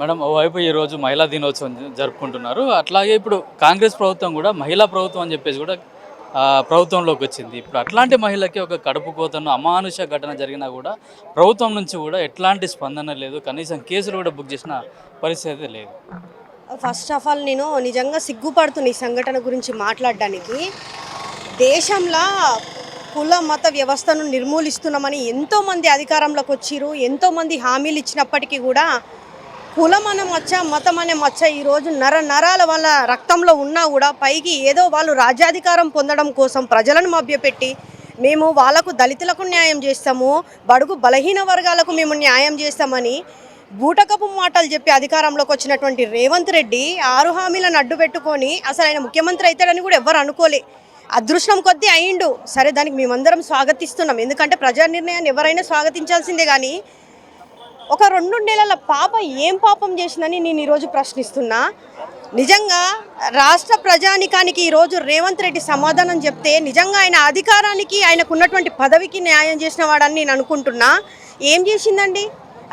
Madam ఓవైపు ఈరోజు మహిళా దినోత్సవం జరుపుకుంటున్నారు. అట్లాగే ఇప్పుడు కాంగ్రెస్ ప్రభుత్వం కూడా మహిళా ప్రభుత్వం అని చెప్పేసి కూడా ప్రభుత్వంలోకి వచ్చింది. ఇప్పుడు అట్లాంటి మహిళకి ఒక కడుపు కోతను అమానుష ఘటన జరిగినా కూడా ప్రభుత్వం నుంచి కూడా ఎట్లాంటి స్పందన లేదు. కనీసం కేసులు కూడా బుక్ చేసిన పరిస్థితి లేదు. ఫస్ట్ ఆఫ్ ఆల్ నేను నిజంగా సిగ్గుపడుతున్న ఈ సంఘటన గురించి మాట్లాడడానికి. దేశంలో కుల మత వ్యవస్థను నిర్మూలిస్తున్నామని ఎంతోమంది అధికారంలోకి వచ్చిరు, ఎంతోమంది హామీలు ఇచ్చినప్పటికీ కూడా కులం అనే మచ్చ, మతం అనే మచ్చ ఈరోజు నరాల వాళ్ళ రక్తంలో ఉన్నా కూడా పైకి ఏదో వాళ్ళు రాజ్యాధికారం పొందడం కోసం ప్రజలను మభ్యపెట్టి మేము వాళ్ళకు దళితులకు న్యాయం చేస్తాము, బడుగు బలహీన వర్గాలకు మేము న్యాయం చేస్తామని బూటకపు మాటలు చెప్పి అధికారంలోకి వచ్చినటువంటి రేవంత్ రెడ్డి 6 హామీలను అడ్డు పెట్టుకొని అసలు ఆయన ముఖ్యమంత్రి అవుతాడని కూడా ఎవరు అనుకోలే. అదృష్టం కొద్దీ అయిండు. సరే, దానికి మేమందరం స్వాగతిస్తున్నాం. ఎందుకంటే ప్రజా నిర్ణయాన్ని ఎవరైనా స్వాగతించాల్సిందే. కానీ ఒక 2 నెలల పాప ఏం పాపం చేసిందని నేను ఈరోజు ప్రశ్నిస్తున్నా. నిజంగా రాష్ట్ర ప్రజానికానికి ఈరోజు రేవంత్ రెడ్డి సమాధానం చెప్తే నిజంగా ఆయన అధికారానికి ఆయనకు ఉన్నటువంటి పదవికి న్యాయం చేసిన వాడని నేను అనుకుంటున్నా. ఏం చేసిందండి?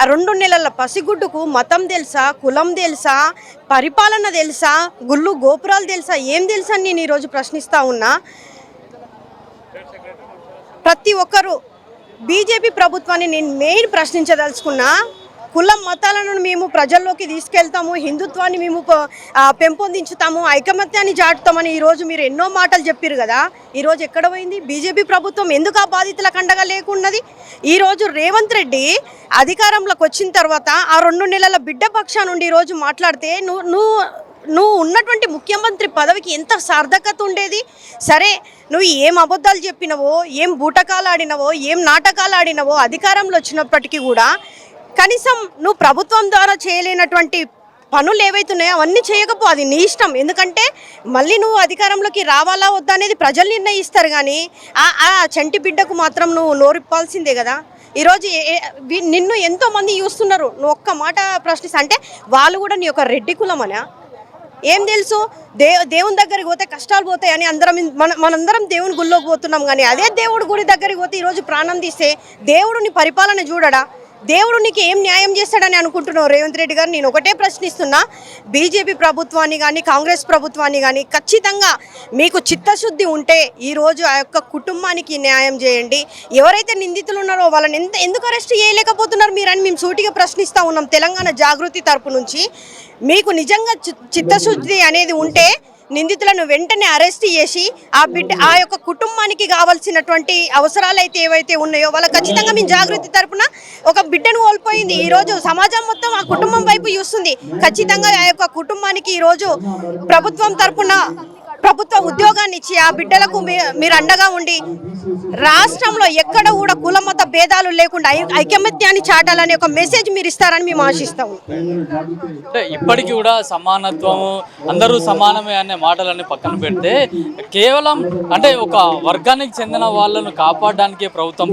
ఆ 2 నెలల పసిగుడ్డుకు మతం తెలుసా, కులం తెలుసా, పరిపాలన తెలుసా, గుళ్ళు గోపురాలు తెలుసా, ఏం తెలుసా అని నేను ఈరోజు ప్రశ్నిస్తూ ఉన్నా. ప్రతి ఒక్కరూ బీజేపీ ప్రభుత్వాన్ని నేను మెయిన్ ప్రశ్నించదలుచుకున్నా. కులం మతాలను మేము ప్రజల్లోకి తీసుకెళ్తాము, హిందుత్వాన్ని మేము పెంపొందించుతాము, ఐకమత్యాన్ని చాటుతామని ఈరోజు మీరు ఎన్నో మాటలు చెప్పారు కదా. ఈరోజు ఎక్కడ పోయింది బీజేపీ ప్రభుత్వం? ఎందుకు ఆ బాధితులకు అండగా లేకున్నది? ఈరోజు రేవంత్ రెడ్డి అధికారంలోకి వచ్చిన తర్వాత ఆ 2 నెలల బిడ్డ పక్షా నుండి ఈరోజు మాట్లాడితే నువ్వు ఉన్నటువంటి ముఖ్యమంత్రి పదవికి ఎంత సార్థకత ఉండేది? సరే, నువ్వు ఏం అబద్ధాలు చెప్పినవో, ఏం బూటకాలు ఆడినవో, ఏం నాటకాలు ఆడినవో అధికారంలో వచ్చినప్పటికీ కూడా కనీసం నువ్వు ప్రభుత్వం ద్వారా చేయలేనటువంటి పనులు ఏవైతున్నాయో అవన్నీ చేయకపో, అది నీ ఇష్టం. ఎందుకంటే మళ్ళీ నువ్వు అధికారంలోకి రావాలా వద్దా అనేది ప్రజలు నిర్ణయిస్తారు. కానీ ఆ చంటి బిడ్డకు మాత్రం నువ్వు నోరిప్పాల్సిందే కదా. ఈరోజు నిన్ను ఎంతోమంది చూస్తున్నారు. నువ్వు ఒక్క మాట ప్రశ్నిస్తా అంటే వాళ్ళు కూడా నీ యొక్క రెడ్డి కులమనా? ఏం తెలుసు? దేవుని దగ్గరికి పోతే కష్టాలు పోతాయని మనందరం దేవుని గుళ్ళోకి పోతున్నాం. కానీ అదే దేవుడి గుడి దగ్గరికి పోతే ఈరోజు ప్రాణం తీస్తే దేవుడు నీ పరిపాలన చూడడా? దేవుడు నీకు ఏం న్యాయం చేస్తాడని అనుకుంటున్నావు రేవంత్ రెడ్డి గారు? నేను ఒకటే ప్రశ్నిస్తున్నా. బీజేపీ ప్రభుత్వాన్ని కానీ కాంగ్రెస్ ప్రభుత్వాన్ని కానీ ఖచ్చితంగా మీకు చిత్తశుద్ధి ఉంటే ఈరోజు ఆ యొక్క కుటుంబానికి న్యాయం చేయండి. ఎవరైతే నిందితులు ఉన్నారో వాళ్ళని ఎందుకు అరెస్ట్ చేయలేకపోతున్నారు మీరని మేము సూటిగా ప్రశ్నిస్తూ ఉన్నాం. తెలంగాణ జాగృతి తరపు నుంచి మీకు నిజంగా చిత్తశుద్ధి అనేది ఉంటే నిందితులను వెంటనే అరెస్ట్ చేసి ఆ యొక్క కుటుంబానికి కావాల్సినటువంటి అవసరాలు అయితే ఏవైతే ఉన్నాయో వాళ్ళ ఖచ్చితంగా మేము జాగృతి తరపున ఒక బిడ్డను కోల్పోయింది. ఈరోజు సమాజం మొత్తం ఆ కుటుంబం వైపు చూస్తుంది. ఖచ్చితంగా ఆ యొక్క కుటుంబానికి ఈరోజు ప్రభుత్వం తరపున ప్రభుత్వ ఉద్యోగాన్ని ఇచ్చి ఆ బిడ్డలకు మీరు అండగా ఉండి రాష్ట్రంలో ఎక్కడ కూడా కుల మత భేదాలు లేకుండా ఐకమత్యాన్ని చాటాలని ఒక మెసేజ్ మీరు ఇస్తారని మేము ఆశిస్తాము. అంటే ఇప్పటికీ కూడా సమానత్వము, అందరూ సమానమే అనే మాటలన్నీ పక్కన పెడితే కేవలం అంటే ఒక వర్గానికి చెందిన వాళ్ళను కాపాడడానికి ప్రభుత్వం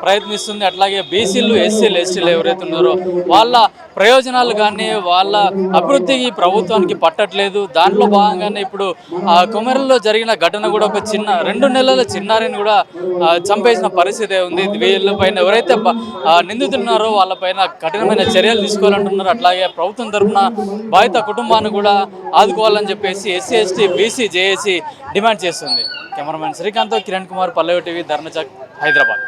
ప్రయత్నిస్తుంది. అట్లాగే బీసీలు, ఎస్సీలు, ఎస్టీలు ఎవరైతే ఉన్నారో వాళ్ళ ప్రయోజనాలు కానీ వాళ్ళ అభివృద్ధికి ప్రభుత్వానికి పట్టట్లేదు. దాంట్లో భాగంగానే ఇప్పుడు కొమరంలో జరిగిన ఘటన కూడా ఒక 2 నెలల చిన్నారిని కూడా చంపేసిన పరిస్థితి ఉంది. వీళ్ళపైన ఎవరైతే నిందితున్నారో వాళ్ళపైన కఠినమైన చర్యలు తీసుకోవాలంటున్నారు. అట్లాగే ప్రభుత్వం తరఫున బాధిత కుటుంబాన్ని కూడా ఆదుకోవాలని చెప్పేసి SC, ST, BC, JAC demand చేస్తుంది. కెమెరామెన్ శ్రీకాంత్, కిరణ్ కుమార్, పల్లవి టీవీ, ధర్మచక్, హైదరాబాద్.